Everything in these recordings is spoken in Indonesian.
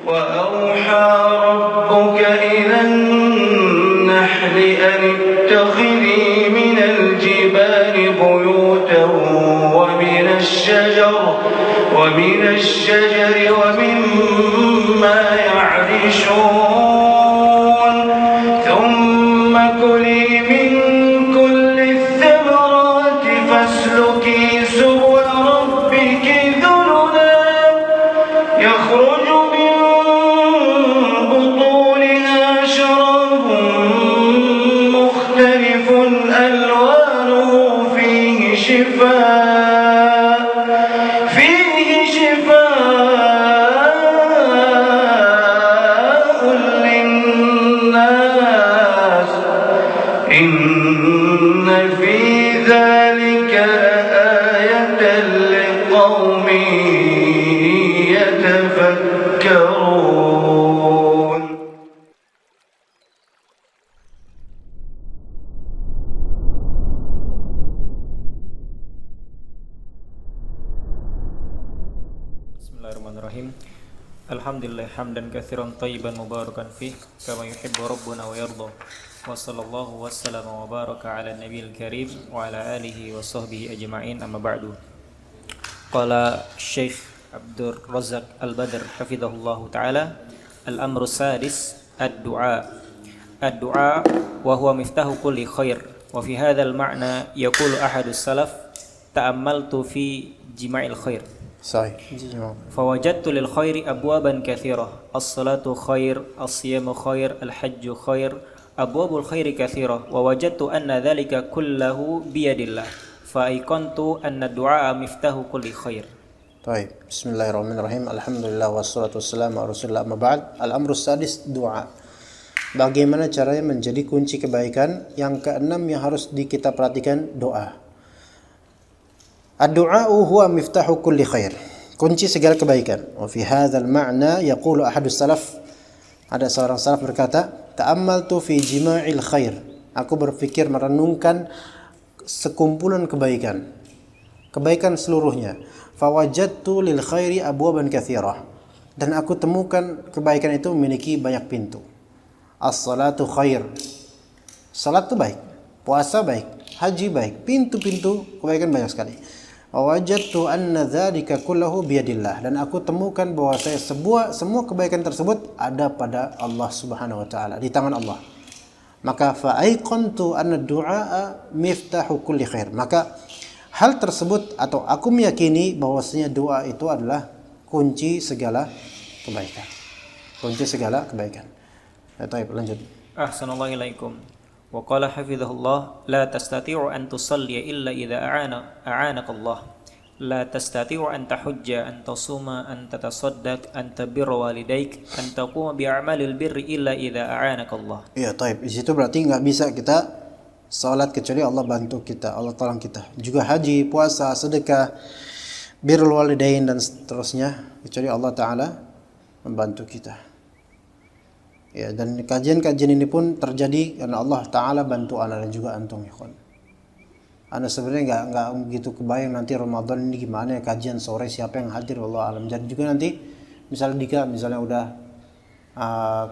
وأوحى ربك إلى النحل أن اتخذي من الجبال بيوتا ومن الشجر ومما يعرشون ثم كلي من كل الثمرات فاسلكي سبل ربك ذللا يخرج من بطونها شراب مختلف ألوانه فيه شفاء للناس إن في ذلك لآية لقوم يتفكرون. Bismillahirrahmanirrahim. Alhamdulillah hamdan katsiran thayyiban mubarakan fih kama yuhibbu rabbuna wa yarda. Wa sallallahu wassalamu wa baraka ala nabiyil karim wa ala alihi wa sahbihi ajma'in, amma ba'du. Qala Syekh Abdul Razzaq Al-Badr hafizahullahu ta'ala, al-amru sadis ad-du'a. Ad-du'a wa huwa miftahu kulli khair. Wa fi hadzal ma'na yaqulu ahadus salaf ta'ammaltu fi jima'il khair. Sahih. Fawajadtu lil khairi abwaban katsirah. As-salatu khair, as-siyamu khair, al-hajju khair, abwabul khairi katsirah. Wa wajadtu anna dhalika kullahu biyadillah. Fa aiqantu anna du'a miftahu kulli khair. Baik, bismillahirrahmanirrahim. Alhamdulillah wassalatu wassalamu ala Rasulillah, amma ba'd. Al-amru sadis du'a. Bagaimana caranya menjadi kunci kebaikan? Yang keenam yang harus kita perhatikan, doa. Ad-du'a'u huwa miftahu kulli khair. Kunci segala kebaikan. Wa fi hadzal ma'na yaqulu ahadus salaf. Ada seorang salaf berkata, ta'ammaltu fi jima'il khair. Aku berpikir merenungkan sekumpulan kebaikan. Kebaikan seluruhnya. Fawajadtu lil khairi abwaban katsirah. Dan aku temukan kebaikan itu memiliki banyak pintu. As-salatu khair. Salat itu baik, puasa baik, haji baik, pintu-pintu kebaikan banyak sekali. Wajadtu anna dzalika kullahu biyadillah, dan aku temukan bahwa semua kebaikan tersebut ada pada Allah Subhanahu wa taala, di tangan Allah. Maka fa aiqantu anna du'a miftahu kulli khair. Maka hal tersebut atau aku meyakini bahwasanya doa itu adalah kunci segala kebaikan. Kunci segala kebaikan. Ya, baik, lanjut. Ahsanallahu ilaikum. Wa qala hafizahullah, la tastati'u an tusalli illa idza a'anaka Allah. La tastati'u an tahujja, an tasuma, an tatasaddaq, an tabirra walidaik, an taquma bi a'malil birri illa idza a'anaka Allah. Iya, taib. Di situ berarti enggak bisa kita salat kecuali Allah bantu kita, Allah tolong kita. Juga haji, puasa, sedekah, birrul walidain dan seterusnya kecuali Allah taala membantu kita. Ya, dan kajian-kajian ini pun terjadi karena Allah taala bantu ana dan juga antum, ikhwan. Ana sebenarnya enggak begitu kebayang nanti Ramadan ini gimana ya, kajian sore siapa yang hadir, wallahu alam. Jadi juga nanti misalnya udah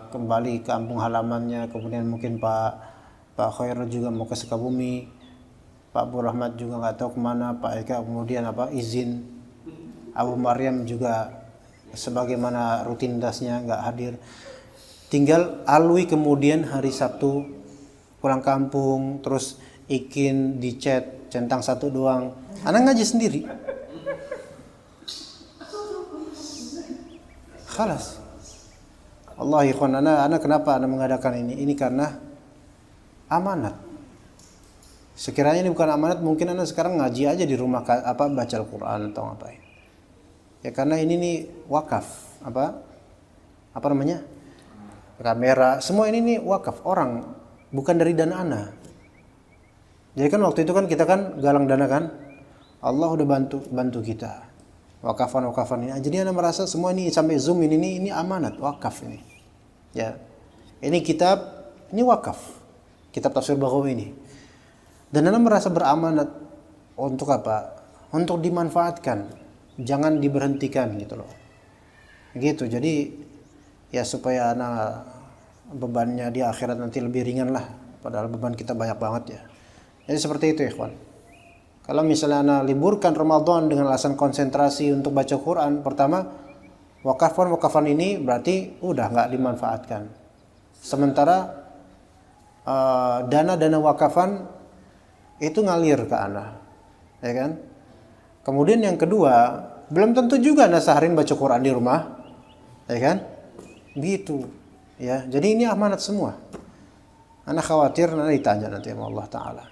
kembali ke kampung halamannya, kemudian mungkin Pak Khair juga mau ke Sukabumi, Pak Abu Rahmat juga enggak tahu kemana, Pak Eka kemudian izin, Abu Maryam juga sebagaimana rutinitasnya enggak hadir. Tinggal Alwi kemudian hari Sabtu pulang kampung, terus Ikin di chat centang satu doang. Anak ngaji sendiri. Khalas. Allah ikhwan, anak kenapa anak mengadakan ini? Ini karena amanat. Sekiranya ini bukan amanat, mungkin anak sekarang ngaji aja di rumah, baca Al-Qur'an atau ngapain. Ya karena ini nih wakaf, apa namanya? Kamera, semua ini nih wakaf orang, bukan dari dana ana. Jadi kan waktu itu kan kita kan galang dana kan, Allah udah bantu kita. Wakafan ini. Jadi ana merasa semua ini sampai Zoom ini amanat, wakaf ini. Ya. Ini kitab, ini wakaf. Kitab Tafsir Baghawi ini. Dan ana merasa beramanat untuk apa? Untuk dimanfaatkan, jangan diberhentikan gitu loh. Gitu. Jadi ya supaya anak bebannya di akhirat nanti lebih ringan lah, padahal beban kita banyak banget ya. Jadi seperti itu ikhwan. Kalau misalnya anak liburkan Ramadan dengan alasan konsentrasi untuk baca Quran, pertama wakafan ini berarti udah nggak dimanfaatkan. Sementara dana-dana wakafan itu ngalir ke anak, ya kan? Kemudian yang kedua, belum tentu juga anak saharin baca Quran di rumah, ya kan? Gitu, ya. Jadi ini amanat semua. Anak khawatir nanti ditanya nanti sama Allah Taala.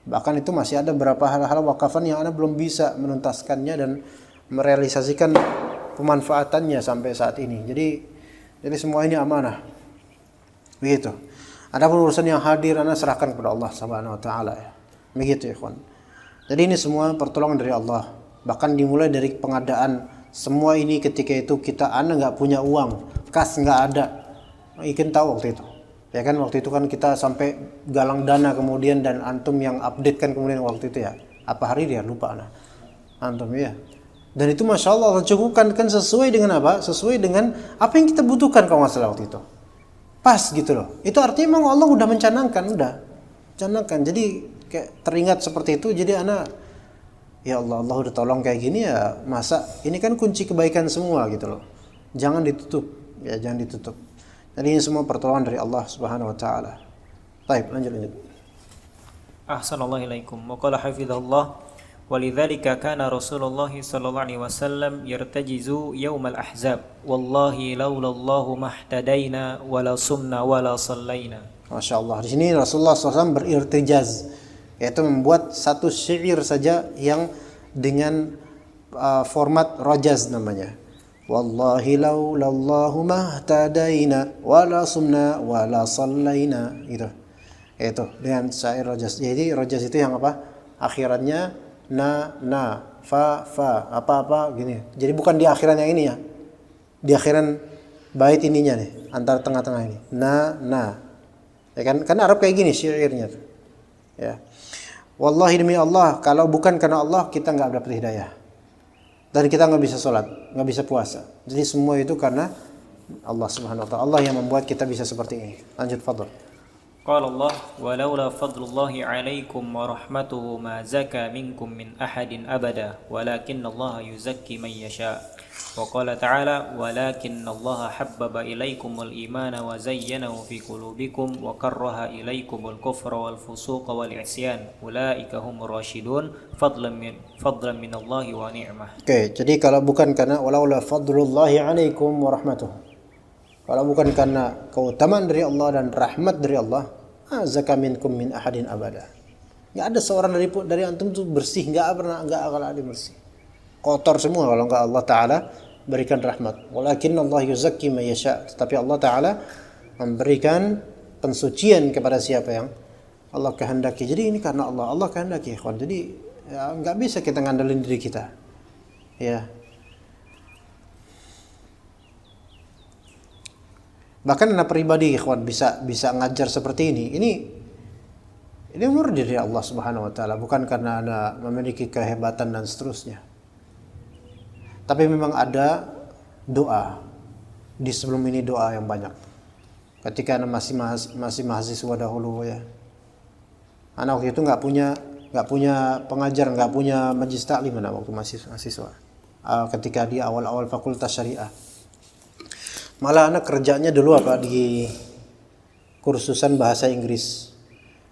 Bahkan itu masih ada beberapa hal-hal wakafan yang anak belum bisa menuntaskannya dan merealisasikan pemanfaatannya sampai saat ini. Jadi semua ini amanah. Begitu. Adapun urusan yang hadir anak serahkan kepada Allah Subhanahu wa taala ya. Begitu ya, ikhwan. Jadi ini semua pertolongan dari Allah. Bahkan dimulai dari pengadaan semua ini ketika itu anak nggak punya uang, kas nggak ada. Ikin tahu waktu itu. Ya kan waktu itu kan kita sampai galang dana kemudian dan antum yang update kan kemudian waktu itu ya. Apa hari dia lupa anak. Antum ya. Dan itu masya Allah cukupkan kan sesuai dengan apa? Sesuai dengan apa yang kita butuhkan kalau masalah waktu itu. Pas gitu loh. Itu artinya memang Allah udah mencanangkan, canangkan. Jadi kayak teringat seperti itu. Jadi anak, ya Allah udah tolong kayak gini ya. Masa ini kan kunci kebaikan semua gitu loh. Jangan ditutup, ya jangan ditutup. Jadi ini semua pertolongan dari Allah Subhanahu wa taala. Baik, lanjut. Ahsanallahu ilaikum. Wa qala hafizahullah walidzalika kana Rasulullah sallallahu alaihi wasallam yartajizu yaumal ahzab wallahi laulallahu mahtadaina wala sumna wala sallaina. Masya Allah. Di sini Rasulullah SAW berirtijaz, yaitu membuat satu syair saja yang dengan format rajaz namanya. Wallahi laulallahu mahtadaina wala sumna wala sallaina. Itu dengan syair rajaz. Jadi rajaz itu yang apa? Akhirannya na fa apa gini. Jadi bukan di akhiran yang ini ya. Di akhiran bait ininya nih, antara tengah-tengah ini. Na. Ya kan Arab kayak gini syairnya. Ya. Wallahi demi Allah, kalau bukan karena Allah kita enggak dapat hidayah. Dan kita enggak bisa sholat, enggak bisa puasa. Jadi semua itu karena Allah Subhanahu wa taala. Allah yang membuat kita bisa seperti ini. Lanjut, fadhil. Qala Allah walaula fadlullahi 'alaikum wa rahmatuhu ma zaka minkum min ahadin abada walakinallaha yuzakki man yasha. Wa qala ta'ala walakinallaha habbaba ilaikumul imana wa zayyanahu fi qulubikum wa karraha ilaikumul kufra wal fusuqa wal isyan ulaika humur rasyidun fadlan minallahi wa ni'mah. Oke, jadi kalau bukan karena walaula fadlullahi 'alaikum wa rahmatuhu, kalau bukan karena keutamaan dari Allah dan rahmat dari Allah, zaka minkum min ahadin abada. Enggak ada seorang dari antum itu bersih, enggak akan ada bersih. Kotor semua kalau enggak Allah Taala berikan rahmat. Walakin Allah yuzakki man yasha. Tetapi Allah Taala memberikan pensucian kepada siapa yang Allah kehendaki. Jadi ini karena Allah kehendaki, ikhwan. Jadi ya, enggak bisa kita ngandelin diri kita. Ya. Bahkan anak pribadi ikhwan bisa ngajar seperti ini. Ini murni dari Allah Subhanahu wa taala, bukan karena anak memiliki kehebatan dan seterusnya. Tapi memang ada doa. Di sebelum ini doa yang banyak. Ketika anak masih mahasiswa dahulu ya. Anak waktu itu enggak punya pengajar, enggak punya majelis taklim anak waktu masih mahasiswa. Ketika di awal-awal fakultas syariah. Malah anak kerjanya dulu di kursusan bahasa Inggris.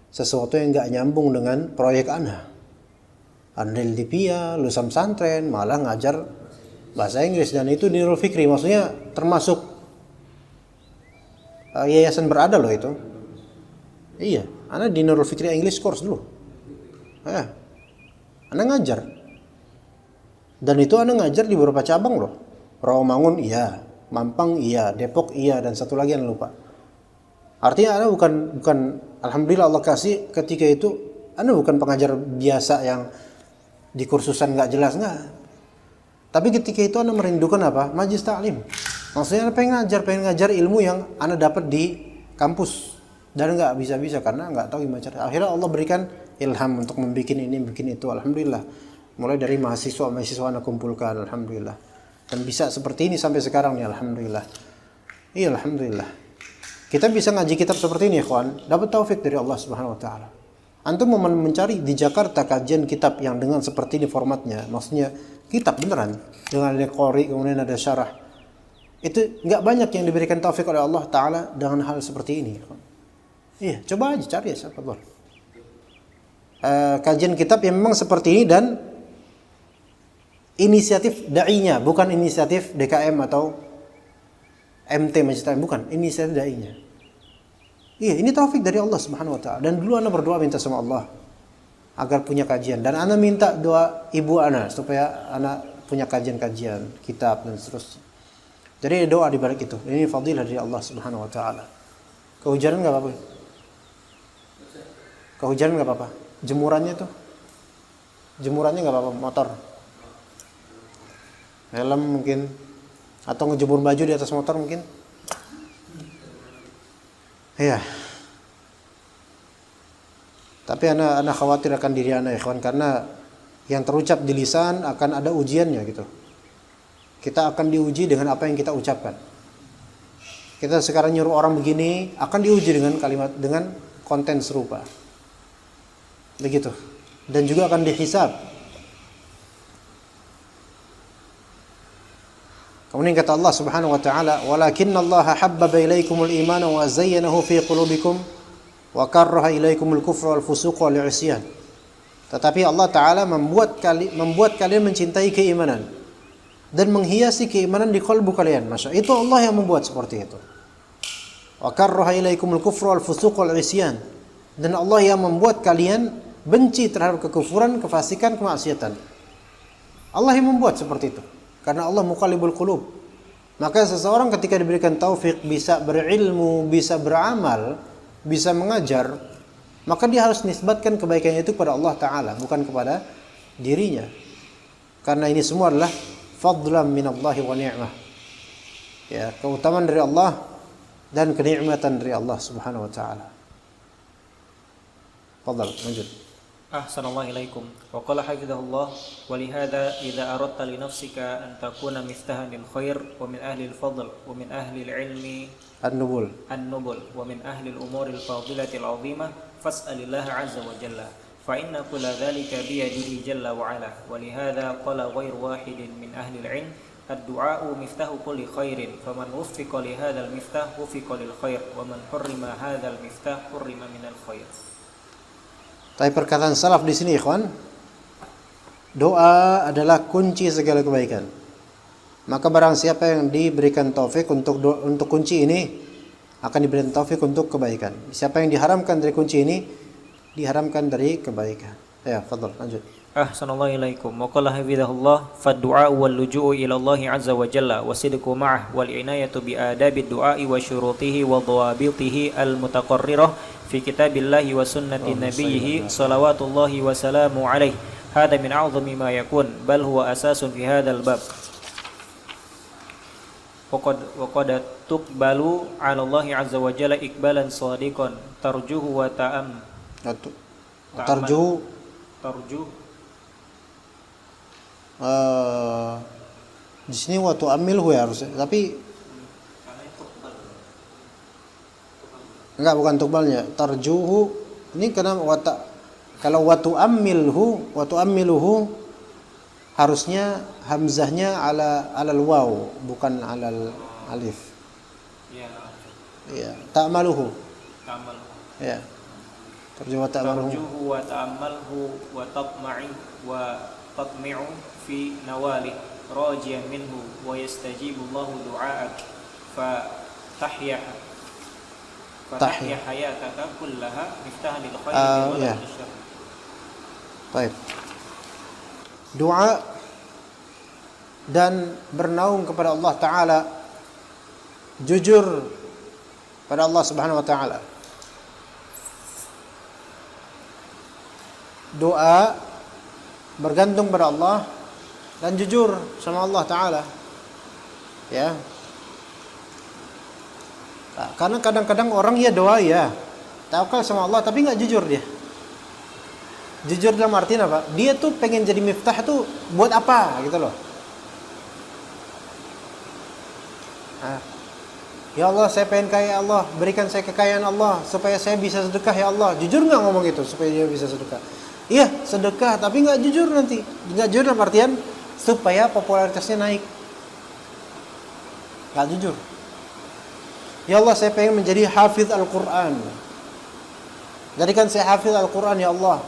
Sesuatu yang enggak nyambung dengan proyek anak. Andil di PIA, lulusan pesantren, malah ngajar bahasa Inggris, dan itu di Nurul Fikri, maksudnya termasuk yayasan berada loh itu. Iya, anak di Nurul Fikri English course dulu. Anak ngajar. Dan itu anak ngajar di beberapa cabang loh. Rawamangun iya, Mampang iya, Depok iya, dan satu lagi yang lupa. Artinya anak bukan alhamdulillah Allah kasih ketika itu anak bukan pengajar biasa yang di kursusan enggak jelas, enggak. Tapi ketika itu anak merindukan apa? Majelis taklim. Maksudnya anak pengen ngajar ilmu yang anak dapat di kampus dan enggak bisa karena enggak tahu gimana cara. Akhirnya Allah berikan ilham untuk membuat ini, bikin itu. Alhamdulillah. Mulai dari mahasiswa anak kumpulkan, alhamdulillah. Dan bisa seperti ini sampai sekarang nih, alhamdulillah. Iya, alhamdulillah. Kita bisa ngaji kitab seperti ini, ikhwan, dapat taufik dari Allah Subhanahu wa taala. Antum mau mencari di Jakarta kajian kitab yang dengan seperti ini formatnya, maksudnya kitab beneran dengan ada qori, kemudian ada syarah. Itu nggak banyak yang diberikan taufik oleh Allah taala dengan hal seperti ini. Iya, coba aja cari ya, sahabat. Kajian kitab yang memang seperti ini dan inisiatif dai-nya, bukan inisiatif DKM atau MT Masjid Taklim, bukan, inisiatif dai-nya. Iya, ini taufik dari Allah Subhanahu wa taala. Dan dulu ana berdoa minta sama Allah agar punya kajian, dan ana minta doa ibu ana supaya ana punya kajian-kajian kitab dan seterusnya. Jadi doa di balik itu. Ini fadilah dari Allah Subhanahu wa taala. Kehujanan enggak apa-apa. Kehujanan enggak apa-apa. Jemurannya tuh. Jemurannya enggak apa-apa, motor. Helm mungkin, atau ngejemur baju di atas motor mungkin. Iya. Tapi ana khawatir akan diri ana, ikhwan, karena yang terucap di lisan akan ada ujiannya gitu. Kita akan diuji dengan apa yang kita ucapkan. Kita sekarang nyuruh orang begini, akan diuji dengan kalimat, dengan konten serupa. Begitu. Dan juga akan dihisab. Kemudian kata Allah Subhanahu wa taala, "Walakinnallaha habbaba ilaikumul imana wa zayyanahu fi qulubikum wa karraha ilaikumul kufra wal fusuqa wal 'isyan." Tetapi Allah taala membuat kalian mencintai keimanan dan menghiasi keimanan di kalbu kalian. Masya, itu Allah yang membuat seperti itu. Wa karraha ilaikumul kufra wal fusuqa wal 'isyan. Dan Allah yang membuat kalian benci terhadap kekufuran, kefasikan, kemaksiatan. Allah yang membuat seperti itu. Karena Allah muqallibul qulub. Maka seseorang ketika diberikan taufik bisa berilmu, bisa beramal, bisa mengajar, maka dia harus nisbatkan kebaikan itu kepada Allah taala, bukan kepada dirinya. Karena ini semua adalah fadlan minallahi wa ni'mah. Ya, keutamaan dari Allah dan kenikmatan dari Allah Subhanahu wa taala. Fadhal, lanjut. Ahsanallahu ilaikum. Wa qala hafizahullah, wa lihada idza aradta li nafsika an takuna miftahan lil khair wa min ahli al fadl wa min ahli al ilmi An-nubul wa min ahli al umuri al fadilati al azimah fas'alillah azza wa jalla fa inna kulla dhalika bi yadihi jalla wa ala. Wa lihada qala ghairu wahidin min ahli al ilm ad-du'a miftahu kulli khairin faman wuffiqa li hadzal miftah wuffiqa lil khair wa man hurrima hadzal miftah hurrima minal khair. Tapi perkataan salaf di sini, ikhwan, doa adalah kunci segala kebaikan. Maka barang siapa yang diberikan taufik untuk kunci ini, akan diberikan taufik untuk kebaikan. Siapa yang diharamkan dari kunci ini, diharamkan dari kebaikan. Ya, fadhal, lanjut. Ahsanallahu ilaikum. Wa qala hafizahullah, fad-du'a wal luju'u ila Allah azza wa jalla wa sidqu ma'ah wal inayatu bi adabid du'a'i wa syurutihi wa dhawabitihi al-mutaqarrirah fi kitabillahi wa sunnati nabiyhi salawatullahi wa salamu alaihi. Hada min a'zami ma yakun bal huwa asasun fi hadzal bab. Wa qad tuqbalu 'ala Allah azza wa jalla iqbalan shadiqan tarjuhu wa Tarjuh di sini waktu amilhu ya harusnya, tapi enggak, bukan tukbalnya. Tarjuhu ini karena kalau watu amiluhu harusnya hamzahnya alal waw bukan alal alif. Iya, ta'maluhu. Ya. Tarjuhu wa ta'maluhu wa tatmi'u fi nawali rajiyan minhu wa yastajibu Allahu du'aak fa tahya hayataka kullaha miftahan lil khair wa lil syarr. Baik. Doa dan bernaung kepada Allah taala, jujur pada Allah Subhanahu wa taala. Doa bergantung pada Allah dan jujur sama Allah taala. Ya. Nah, karena kadang-kadang orang ya doa ya, tawakal sama Allah tapi nggak jujur dia. Jujur dalam artian apa? Dia tuh pengen jadi miftah tuh buat apa gitu loh. Nah, Ya Allah, saya pengen kaya, ya Allah, berikan saya kekayaan Allah supaya saya bisa sedekah, ya Allah. Jujur nggak ngomong itu supaya dia bisa sedekah? Iya, sedekah, tapi nggak jujur nanti. Nggak jujur dalam artian supaya popularitasnya naik. Nggak jujur. Ya Allah, saya pengen menjadi hafiz Al-Quran. Jadikan saya hafiz Al-Quran, ya Allah.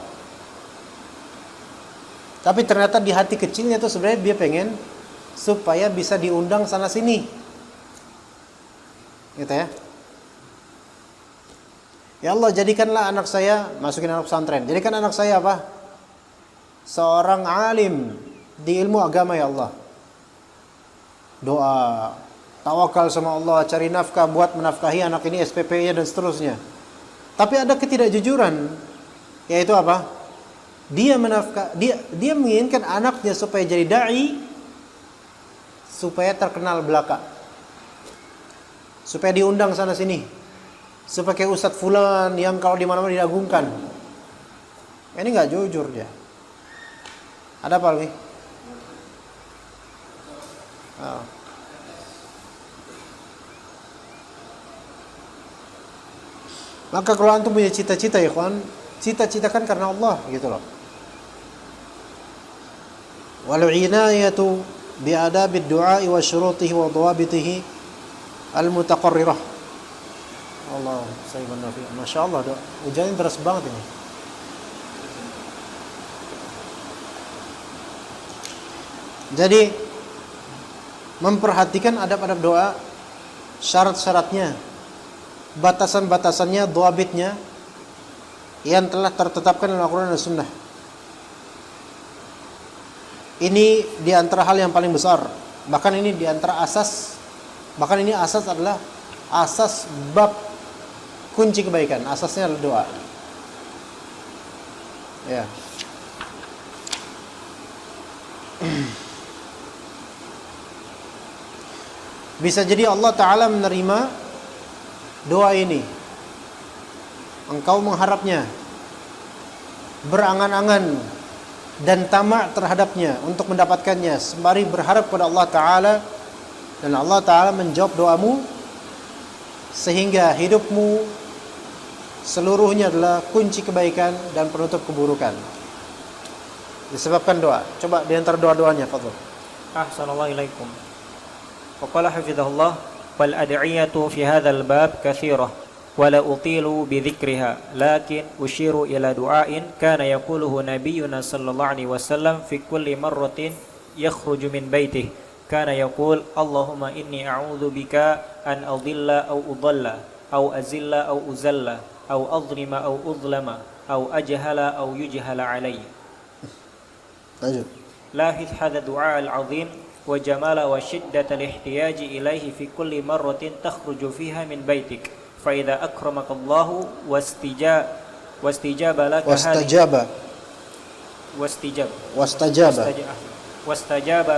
Tapi ternyata di hati kecilnya itu sebenarnya dia pengen supaya bisa diundang sana sini, gitu ya. Ya Allah, jadikanlah anak saya, masukin anak pesantren. Jadikan anak saya apa? Seorang alim di ilmu agama, ya Allah. Doa, tawakal sama Allah, cari nafkah buat menafkahi anak ini, SPP-nya dan seterusnya. Tapi ada ketidakjujuran, yaitu apa? Dia menginginkan anaknya supaya jadi dai, supaya terkenal belaka, supaya diundang sana sini, supaya kayak Ustadz Fulan yang kalau di mana-mana diagungkan. Ini nggak jujur dia. Ada apa lagi? Oh. Maka kalau antum punya cita-cita, ya kawan, cita-citakan karena Allah, gitu loh. Wal inayatu bi adabid du'a wa syurutihi wa dhawabitihi al mutaqarrirah. Allah, saya benar. Masya Allah, hujannya deras banget ini. Jadi memperhatikan adab-adab doa, syarat-syaratnya, batasan-batasannya, dhawabitnya yang telah tertetapkan dalam Al-Quran dan Sunnah. Ini di antara hal yang paling besar. Bahkan ini di antara asas. Bahkan ini asas adalah asas bab kunci kebaikan. Asasnya adalah doa. Ya. Bisa jadi Allah Ta'ala menerima doa ini. Engkau mengharapnya, berangan-angan dan tamak terhadapnya untuk mendapatkannya, sembari berharap kepada Allah Ta'ala, dan Allah Ta'ala menjawab doamu, sehingga hidupmu seluruhnya adalah kunci kebaikan dan penutup keburukan. Disebabkan doa. Coba di antara doa-doanya, fadhil. Ahsanallahu ilaikum. Wa qala hafizahullah, wal ad'iyatu fi hadzal bab katsirah ولا أطيل بذكرها لكن أشير إلى دعاء كان يقوله نبينا صلى الله عليه وسلم في كل مرة يخرج من بيته كان يقول اللهم إني أعوذ بك أن أضل أو أضل أو أزل أو أزل أو أظلم أو أظلم أو أجهل أو يجهل علي. لاحظ هذا الدعاء العظيم وجمال وشدة الاحتياج إليه في كل مرة تخرج فيها من بيتك. فإذا أكرمك الله واستجاب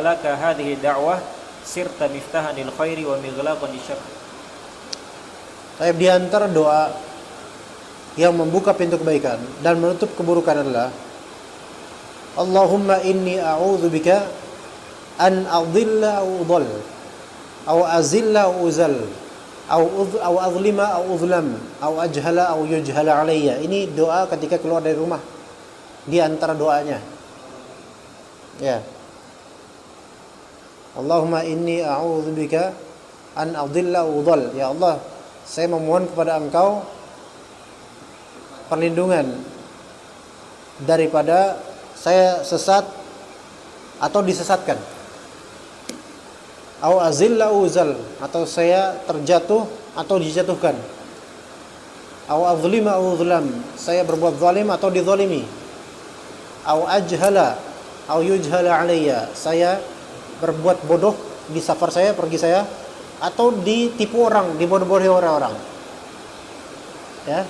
لك هذه الدعوة صرت مفتاحا للخير ومغلاقا للشر. Tapi di antara doa yang membuka pintu kebaikan dan menutup keburukan adalah Allahumma inni a'udzubika an adilla au udhal au azilla au uzal au azlima au uzlam au ajhala au yujhala alayya. Ini doa ketika keluar dari rumah, di antara doanya, ya. Allahumma inni a'udzubika an adilla au udhal. Ya Allah, saya memohon kepada Engkau perlindungan daripada saya sesat atau disesatkan. Au azilla uzal, atau saya terjatuh atau dijatuhkan. Au azlima au uzlam, saya berbuat zalim atau dizalimi. Au ajhala au yujhala alayya, saya berbuat bodoh di safar saya, pergi saya, atau ditipu orang, dibodoh-bodohi orang-orang. Ya.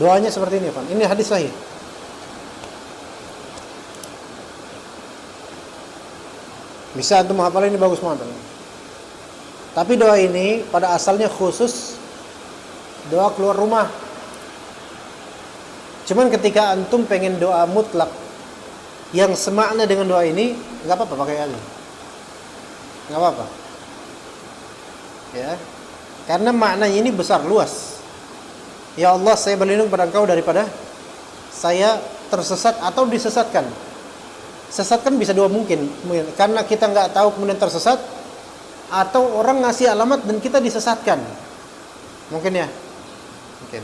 Doanya seperti ini, Pak. Ini hadis sahih. Bisa antum hafal, ini bagus banget. Tapi doa ini pada asalnya khusus doa keluar rumah. Cuman ketika antum pengen doa mutlak yang semakna dengan doa ini, nggak apa-apa pakai aja, nggak apa-apa. Ya, Karena maknanya ini besar, luas. Ya Allah, saya berlindung pada Engkau daripada saya tersesat atau disesatkan. Sesat kan bisa dua mungkin. Karena kita nggak tahu kemudian tersesat, atau orang ngasih alamat dan kita disesatkan. Mungkin ya. Mungkin.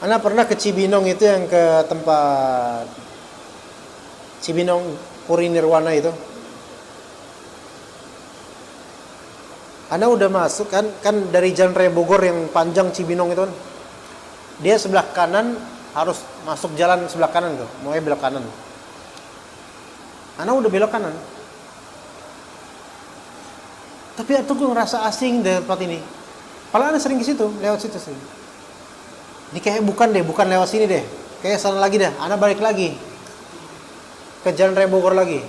Ana pernah ke Cibinong itu, yang ke tempat Cibinong Puri Nirwana itu. Ana udah masuk kan dari Jalan Raya Bogor yang panjang Cibinong itu kan. Dia sebelah kanan harus masuk jalan sebelah kanan tuh, mau belok kanan. Ana udah belok kanan. Tapi aku ngerasa asing di tempat ini. Padahal Ana sering ke situ, lewat situ sering. Ini kayak bukan lewat sini deh. Kayak sana lagi dah. Ana balik lagi ke Jalan Raya Bogor lagi.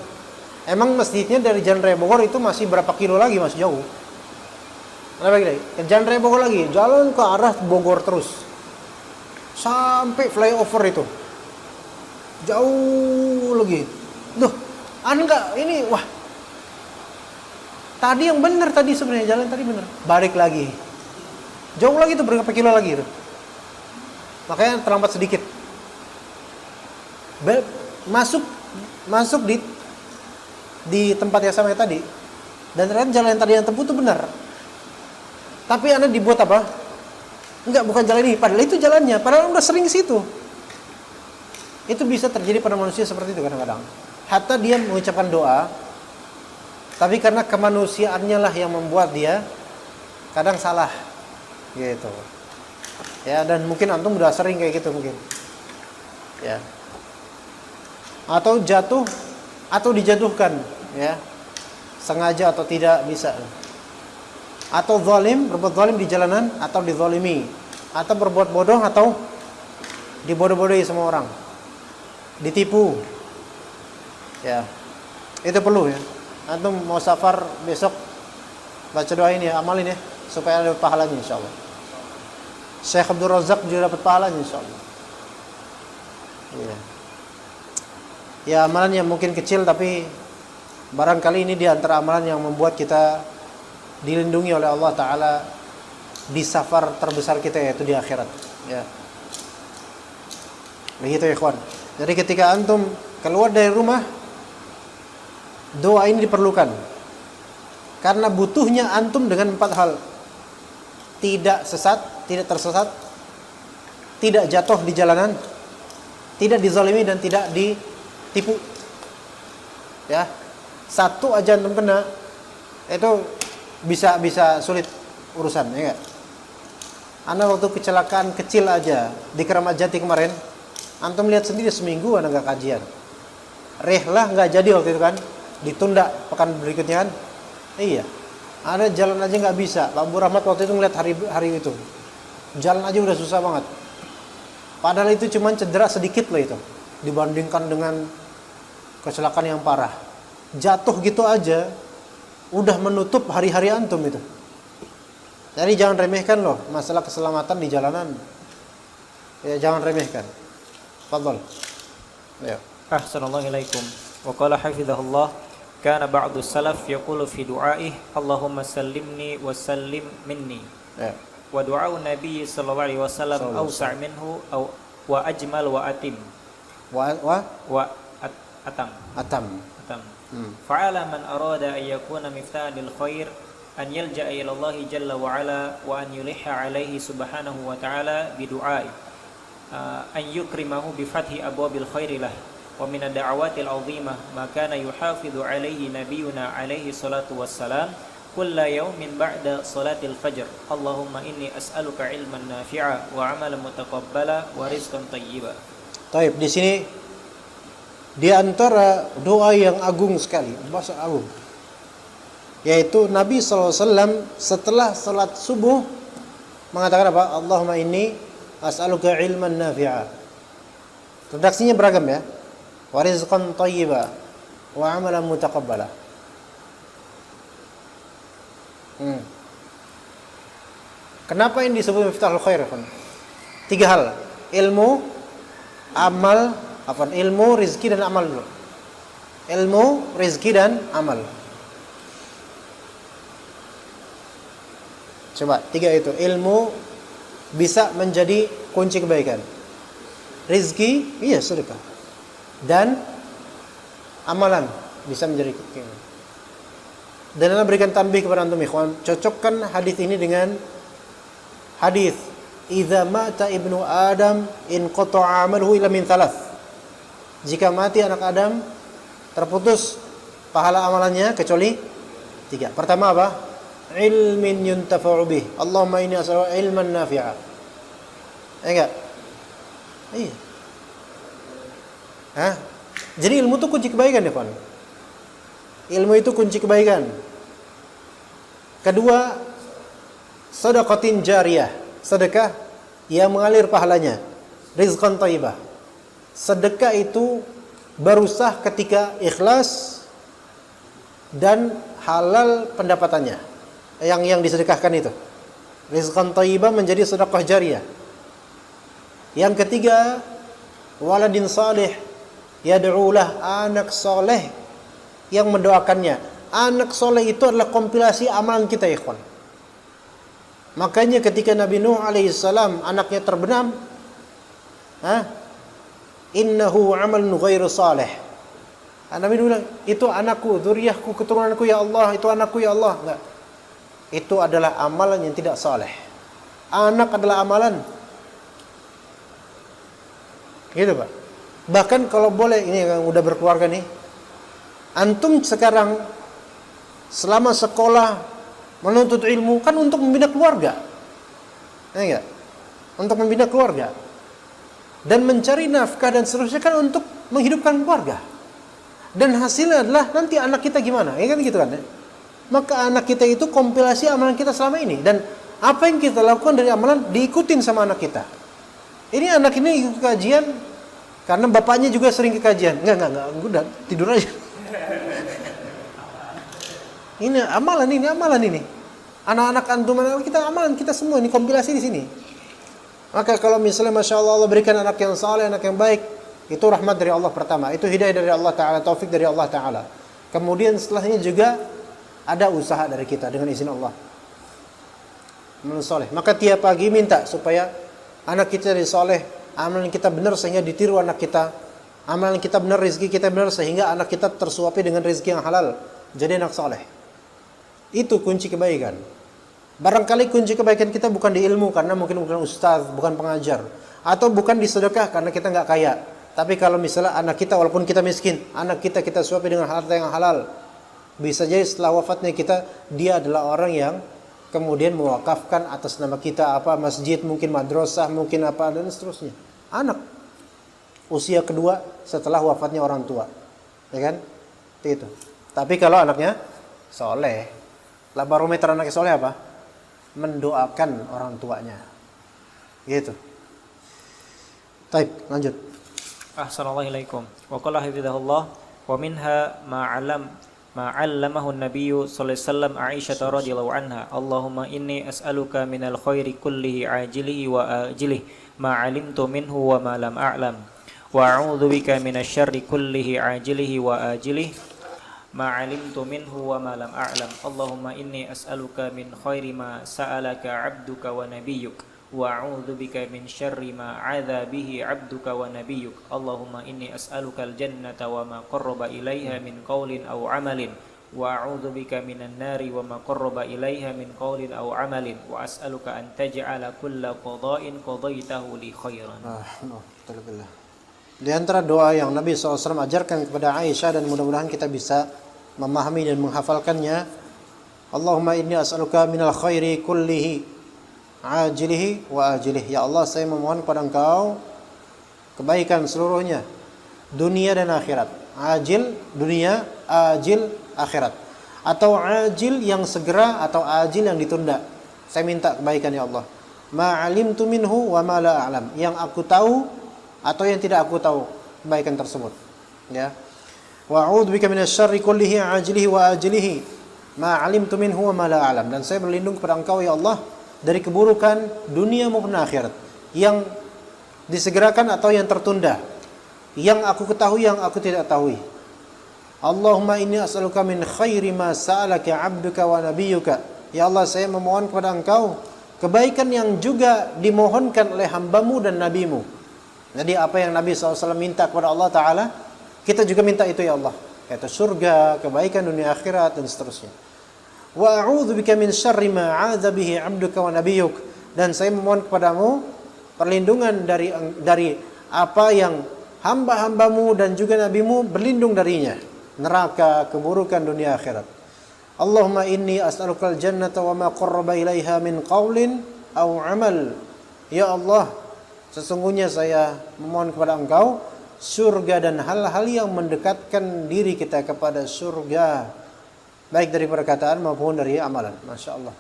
Emang masjidnya dari Jalan Raya Bogor itu masih berapa kilo lagi, masih jauh. Ana balik lagi ke Jalan Raya Bogor lagi, jalan ke arah Bogor terus. Sampai flyover itu. Jauh lagi. Duh, Ana enggak ini, wah. Tadi yang benar tadi sebenarnya, jalan tadi benar. Balik lagi. Jauh lagi tuh, berapa kilo lagi itu. Makanya terlambat sedikit. Masuk di tempat yang sama tadi. Dan ternyata jalan yang tadi yang tempuh itu benar. Tapi Anda dibuat apa? Enggak, bukan jalan ini. Padahal itu jalannya. Padahal udah sering ke situ. Itu bisa terjadi pada manusia seperti itu kadang-kadang. Hatta dia mengucapkan doa, tapi karena kemanusiaannya lah yang membuat dia kadang salah. Gitu. Ya, dan mungkin antum udah sering kayak gitu mungkin. Ya. Atau jatuh atau dijatuhkan, ya. Sengaja atau tidak bisa. Atau zalim, berbuat zalim di jalanan atau dizalimi. Atau berbuat bodoh atau dibodoh-bodohi semua orang. Ditipu. Ya. Itu perlu ya. Antum mau safar besok baca doa ini ya, amalin ya supaya ada pahalanya insyaallah. Syekh Abdul Razak juga dapat pahalanya insyaallah. Iya. Ya, amalan yang mungkin kecil tapi barangkali ini di antara amalan yang membuat kita dilindungi oleh Allah Ta'ala di safar terbesar kita, yaitu di akhirat. Ya. Begitu ya ikhwan. Jadi ketika antum keluar dari rumah, doa ini diperlukan. Karena butuhnya antum dengan 4 hal. Tidak sesat, tidak tersesat, tidak jatuh di jalanan, tidak dizalimi dan tidak ditipu. Ya. Satu aja antum kena, itu bisa sulit urusan, ya enggak? Anda waktu kecelakaan kecil aja di Keramat Jati kemarin, antum lihat sendiri seminggu Anda enggak kajian. Rehlah enggak jadi waktu itu kan, ditunda pekan berikutnya kan. Iya. Ada jalan aja enggak bisa. Pak Bu Rahmat waktu itu ngeliat hari itu. Jalan aja udah susah banget. Padahal itu cuma cedera sedikit loh itu, dibandingkan dengan kecelakaan yang parah. Jatuh gitu aja udah menutup hari-hari antum itu. Jadi jangan remehkan loh masalah keselamatan di jalanan. Ya, jangan remehkan. Fadhal. Ya. Ahsanallahu ilaikum. Wa qala hafizahullah, kana ba'du salaf yaqulu fi du'aih, Allahumma sallimni wa sallim minni. Ya. Wa du'a'u Nabi sallallahu alaihi wasallam awsa' minhu wa ajmal wa atim. Atam. Fa'ala man arada an yakuna miftahan lil khair an yalja'a ila Allah jalla wa ala wa an yuliha alaihi subhanahu wa ta'ala bi du'ai an yukrimahu bi fathi abwabil khairi lah wa min ad-da'awatil 'azimah ma kana yuhafidhu alaihi nabiyuna alaihi salatu wassalam kulla yawmin ba'da salatil fajr. Allahumma inni as'aluka ilman nafi'a wa 'amalan mutaqabbala wa rizqan thayyiba. Baik, di sini di antara doa yang agung sekali, bahasa agung, yaitu Nabi SAW setelah salat subuh mengatakan apa? Allahumma inni as'aluka ilman nafi'a. Redaksinya beragam ya. Wa rizqan thayyiba wa amalan mutaqabbala. Kenapa ini disebut miftahul khair? 3 hal. Ilmu, amal, ilmu, rizki dan amal dulu. Ilmu, rizki dan amal. Coba, 3 itu. Ilmu bisa menjadi kunci kebaikan. Rizki, iya sedekah. Dan amalan bisa menjadi kebaikan. Dan Allah berikan tanbih kepada antum ikhwan, cocokkan hadis ini dengan hadis idza mata ibnu adam in qata'a amaluhu illa min thalath. Jika mati anak Adam, terputus pahala amalannya kecuali 3. Pertama apa? Ilmin yuntafa'u bih. Allahumma inni as'aluka ilman nafi'a. Enggak? Iya. Hah? Jadi ilmu itu kunci kebaikan ya, kawan. Ilmu itu kunci kebaikan. Kedua, sedekatin jariyah, sedekah yang mengalir pahalanya. Rizqan thayyibah. Sedekah itu baru sah ketika ikhlas dan halal pendapatannya. Yang disedekahkan itu. Rizqan thayyibah menjadi sedekah jariyah. Yang ketiga, waladin salih yad'ulah, anak soleh yang mendoakannya. Anak soleh itu adalah kompilasi amalan kita, ikhwan. Makanya ketika Nabi Nuh alaihissalam anaknya terbenam, innahu amalun ghairu salih. Nabi Nuh bilang, itu anakku, zuriyahku, keturunanku ya Allah, itu anakku ya Allah. Enggak. Itu adalah amalan yang tidak saleh. Anak adalah amalan. Gitu, Pak. Bahkan kalau boleh, ini yang udah berkeluarga nih, antum sekarang selama sekolah menuntut ilmu kan untuk membina keluarga, ya enggak? Untuk membina keluarga dan mencari nafkah dan seterusnya kan untuk menghidupkan keluarga. Dan hasilnya adalah nanti anak kita gimana, ya kan gitu kan? Ya? Maka anak kita itu kompilasi amalan kita selama ini, dan apa yang kita lakukan dari amalan diikutin sama anak kita. Ini anak ini ikut kajian karena bapaknya juga sering ke kajian. Enggak, udah tidur aja. Ini amalan ini. Anak-anak antum, kita amalan kita semua ini kompilasi di sini. Maka kalau misalnya Masya Allah berikan anak yang saleh, anak yang baik, itu rahmat dari Allah pertama. Itu hidayah dari Allah Ta'ala, taufik dari Allah Ta'ala. Kemudian setelahnya juga ada usaha dari kita dengan izin Allah. Amalan saleh. Maka tiap pagi minta supaya anak kita jadi saleh, amalan kita benar sehingga ditiru anak kita. Amalan kita benar, rezeki kita benar sehingga anak kita tersuapi dengan rezeki yang halal. Jadi anak saleh. Itu kunci kebaikan. Barangkali kunci kebaikan kita bukan di ilmu, karena mungkin bukan ustaz, bukan pengajar, atau bukan di sedekah karena kita nggak kaya. Tapi kalau misalnya anak kita, walaupun kita miskin, anak kita suapi dengan harta yang halal, bisa jadi setelah wafatnya kita, dia adalah orang yang kemudian mewakafkan atas nama kita masjid, mungkin madrasah, mungkin apa dan seterusnya. Anak usia kedua setelah wafatnya orang tua, ya kan? Itu. Tapi kalau anaknya soleh, lah barometer anaknya soleh apa? Mendoakan orang tuanya. Gitu. Baik, lanjut. Ahsanallahu ilaikum. Wa qala hafizahullah wa minha ma 'allamahu an-nabiy sallallahu alaihi wasallam Aisyah radhiyallahu anha. Allahumma inni as'aluka minal khairi kullihi ajilihi wa ajilihi ma 'alimtu minhu wa ma lam a'lam. Wa a'udzu bika minasy syarri kullihi ajilihi wa ajilihi ma 'alimtu minhu wa ma lam a'lam. Allahumma inni as'aluka min khairi ma sa'alaka 'abduka wa nabiyyuk wa a'udzu bika min syarri ma 'adza bihi 'abduka wa nabiyyuk. Allahumma inni as'aluka al-jannata wa ma qarraba ilaiha min qaulin aw 'amalin wa a'udzu bika minan nari wa ma qarraba ilaiha min qaulin aw 'amalin wa as'aluka an taj'ala kulla qada'in qadaitahu li khairan. Di antara doa yang Nabi SAW ajarkan kepada Aisyah dan mudah-mudahan kita bisa memahami dan menghafalkannya, Allahumma inni as'aluka minal khairi kullihi ajilihi wa ajilihi. Ya Allah, saya memohon kepada Engkau kebaikan seluruhnya, dunia dan akhirat. Ajil dunia, ajil akhirat. Atau ajil yang segera atau ajil yang ditunda. Saya minta kebaikan ya Allah. Ma 'alimtu minhu wa ma la a'lam. Yang aku tahu atau yang tidak aku tahu kebaikan tersebut, ya. Wa a'udzu bika minasy syarri kullihi ajlihi wa ajlihi ma 'alimtu minhu wa ma la a'lam. Dan saya berlindung kepada Engkau ya Allah dari keburukan dunia maupun akhirat, yang disegerakan atau yang tertunda, yang aku ketahui yang aku tidak tahu. Allahumma inni as'aluka min khairi ma sa'alaka 'abduka wa nabiyyuka Ya Allah, saya memohon kepada Engkau kebaikan yang juga dimohonkan oleh hamba-Mu dan Nabi-Mu. Jadi apa yang Nabi SAW minta kepada Allah Ta'ala, kita juga minta itu ya Allah. Yaitu surga, kebaikan dunia akhirat, dan seterusnya. Wa a'udzubika min syarri ma 'adza bihi 'abduka wa nabiyyuk. Dan saya memohon kepadamu perlindungan dari apa yang hamba-hambamu dan juga nabimu berlindung darinya. Neraka, keburukan dunia akhirat. Allahumma inni as'alukal jannata wa ma qarraba ilaiha min qaulin aw amal. Ya Allah, sesungguhnya saya memohon kepada Engkau surga dan hal-hal yang mendekatkan diri kita kepada surga, baik dari perkataan maupun dari amalan. Masya Allah.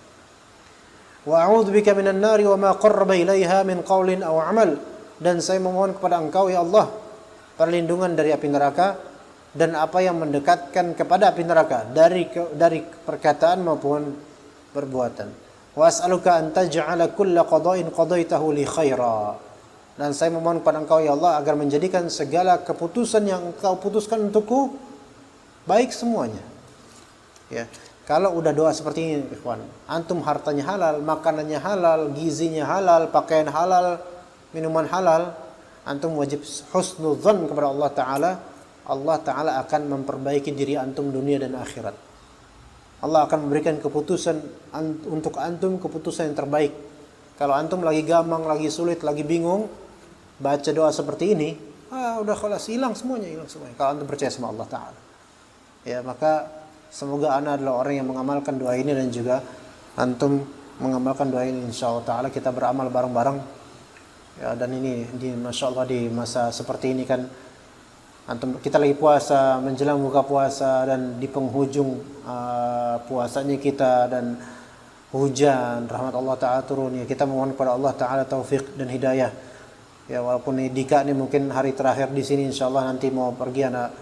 Wa a'udzubika minan nari wa ma qarraba ilaiha min qaulin aw amal. Dan saya memohon kepada Engkau ya Allah perlindungan dari api neraka dan apa yang mendekatkan kepada api neraka dari perkataan maupun perbuatan. Wa as'aluka an taj'ala kulla qada'in qadaitahu li khaira. Dan saya memohon kepada Engkau ya Allah agar menjadikan segala keputusan yang Engkau putuskan untukku baik semuanya. Ya. Kalau udah doa seperti ini, ikhwan, antum hartanya halal, makanannya halal, gizinya halal, pakaian halal, minuman halal, antum wajib husnudzan kepada Allah Ta'ala. Allah Ta'ala akan memperbaiki diri antum dunia dan akhirat. Allah akan memberikan keputusan untuk antum, keputusan yang terbaik. Kalau antum lagi gamang, lagi sulit, lagi bingung, baca doa seperti ini, udah khalas, hilang semuanya. Kalau antum percaya sama Allah Ta'ala. Ya, maka semoga ana adalah orang yang mengamalkan doa ini dan juga antum mengamalkan doa ini. Insyaallah Ta'ala kita beramal bareng-bareng. Ya, dan ini Masya Allah di masa seperti ini kan, antum kita lagi puasa, menjelang buka puasa, dan di penghujung puasanya kita, dan hujan, rahmat Allah Ta'ala turun. Ya, kita mohon kepada Allah Ta'ala taufik dan hidayah. Ya, walaupun Dika ini mungkin hari terakhir di sini, insyaallah nanti mau pergi, ana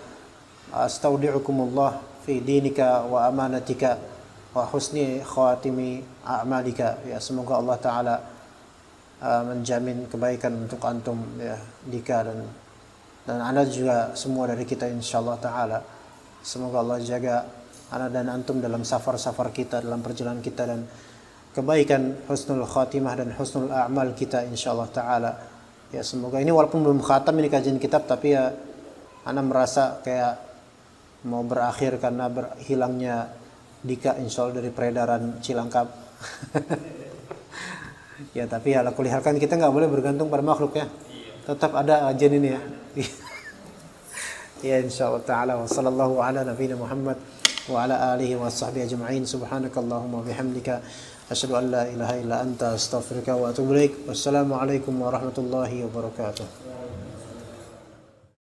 astaudi'ukumullah fi dinika wa amanatika wa husni khawatimi a'malika. Ya, semoga Allah Ta'ala menjamin kebaikan untuk antum ya, Dika, dan anda juga semua dari kita insyaallah Ta'ala. Semoga Allah jaga anda dan antum dalam safar-safar kita, dalam perjalanan kita, dan kebaikan husnul khatimah dan husnul a'mal kita insyaallah Ta'ala. Ya, semoga ini walaupun belum khatam ini kajian kitab, tapi ya anda merasa kayak mau berakhir karena hilangnya Dika insyaallah dari peredaran Cilangkap. Ya, tapi ala kulli hal kan kita nggak boleh bergantung pada makhluk ya. Tetap ada ajen ini ya. Ya, insyaallah Ta'ala. Wa sallallahu ala nabiyina Muhammad wa ala alihi wa sahbihi ajma'in. Subhanakallahumma bihamdika asyhadu an la ilaha illa anta astaghfiruka wa atubu ilaik. Wassalamualaikum warahmatullahi wabarakatuh.